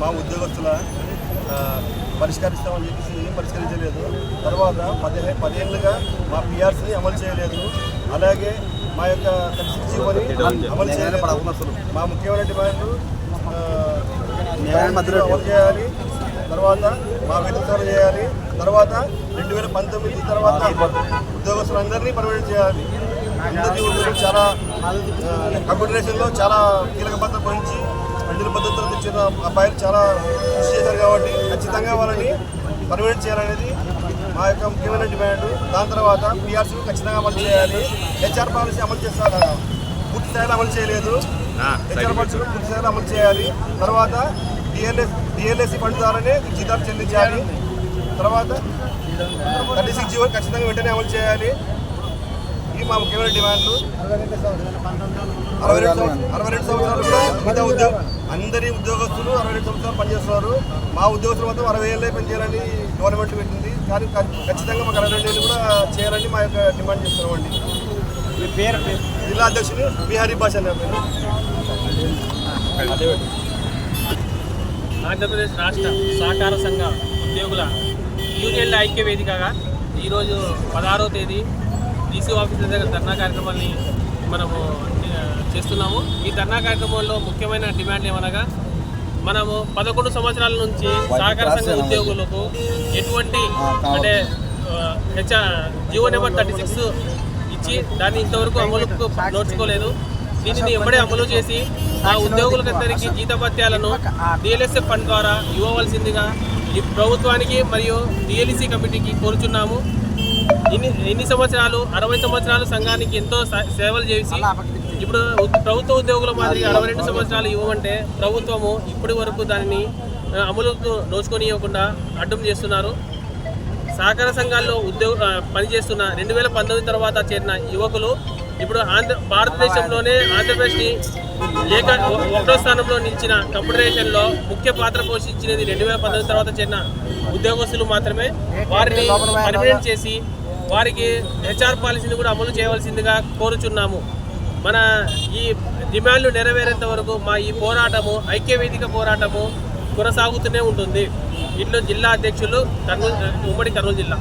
మా ఉద్యోగస్తుల పరిష్కరిస్తామని చెప్పేసి ఏం పరిష్కరించలేదు. తర్వాత 10 ఏళ్ళుగా మా పిఆర్సీని అమలు చేయలేదు. అలాగే మా యొక్క జీవోని అమలు చేయలేదు. మా ముఖ్యమైన డిమాండ్లు అమలు చేయాలి. తర్వాత మా వేతన చేయాలి. తర్వాత 2019 తర్వాత ఉద్యోగస్తులందరినీ పర్మినెంట్ చేయాలి. అందరికీ ఉద్యోగులు చాలా కంప్యూటరైజేషన్లో చాలా కీలక పాత్ర వహించి 2 పద్ధతులు తెచ్చిన అబ్బాయిలు చాలా కృషి చేశారు కాబట్టి ఖచ్చితంగా వాళ్ళని పర్మినెంట్ చేయాలనేది మా యొక్క ముఖ్యమైన డిమాండ్. దాని తర్వాత పిఆర్సీ ఖచ్చితంగా అమలు చేయాలి. హెచ్ఆర్ పాలసీ అమలు చేస్తారు, పూర్తి స్థాయిలో అమలు చేయలేదు. హెచ్ఆర్ పాలసీ పూర్తి స్థాయిలో అమలు చేయాలి. తర్వాత డిఎల్ఎస్సి ఫండ్ ద్వారానే జీతాలు చెల్లించాలి. తర్వాత 36 జీవో ఖచ్చితంగా వెంటనే అమలు చేయాలి. ఇవి మా ముఖ్యమైన డిమాండ్లు. 62 సంవత్సరాలు కూడా అందరి ఉద్యోగస్తులు 62 సంవత్సరాలు పనిచేస్తున్నారు. మా ఉద్యోగస్తులు మొత్తం 60 ఏళ్ళే పనిచేయాలని గవర్నమెంట్ పెట్టింది. కానీ ఖచ్చితంగా మాకు 62 ఏళ్ళు కూడా చేయాలని మా యొక్క డిమాండ్ చేస్తున్నామండి. మీ పేరు? జిల్లా అధ్యక్షుడు బిహారీ భాష. ఆంధ్రప్రదేశ్ రాష్ట్ర సహకార సంఘ ఉద్యోగుల యూనియన్ల ఐక్య వేదికగా ఈరోజు 16వ తేదీ డీసీ ఆఫీసుల దగ్గర ధర్నా కార్యక్రమాన్ని మనము చేస్తున్నాము. ఈ ధర్నా కార్యక్రమంలో ముఖ్యమైన డిమాండ్ ఏమనగా మనము 11 సంవత్సరాల నుంచి సహకార సంఘ ఉద్యోగులకు ఎటువంటి అంటే జీవో నెంబర్ 36 ఇచ్చి దాన్ని ఇంతవరకు అమలుకు నోచుకోలేదు. దీనిని ఎప్పుడే అమలు చేసి ఆ ఉద్యోగులందరికీ జీతభత్యాలను డిఎల్ఎస్ఎఫ్ ఫండ్ ద్వారా ఇవ్వవలసిందిగా ఈ ప్రభుత్వానికి మరియు డిఎల్ఈసీ కమిటీకి కోరుచున్నాము. ఇన్ని సంవత్సరాలు 60 సంవత్సరాలు సంఘానికి ఎంతో సేవలు చేసి ఇప్పుడు ప్రభుత్వ ఉద్యోగుల మాదిరిగా 62 సంవత్సరాలు ఇవ్వమంటే ప్రభుత్వము ఇప్పటి వరకు దానిని అమలుకు నోచుకొనివ్వకుండా అడ్డం చేస్తున్నారు. సహకార సంఘాల్లో పనిచేస్తున్న 2019 తర్వాత చేరిన యువకులు ఇప్పుడు భారతదేశంలోనే ఆంధ్రప్రదేశ్ని 1వ స్థానంలో నిలిచిన కంప్యూటరైజేషన్లో ముఖ్య పాత్ర పోషించినది 2019 తర్వాత చేరిన ఉద్యోగస్తులు మాత్రమే. వారిని పర్మినెంట్ చేసి వారికి హెచ్ఆర్ పాలసీని కూడా అమలు చేయవలసిందిగా కోరుచున్నాము. మన ఈ డిమాండ్లు నెరవేరేంత వరకు మా ఈ పోరాటము ఐక్యవేదిక పోరాటము కొనసాగుతూనే ఉంటుంది. ఇంట్లో జిల్లా అధ్యక్షులు ఉమ్మడి కర్నూలు జిల్లా.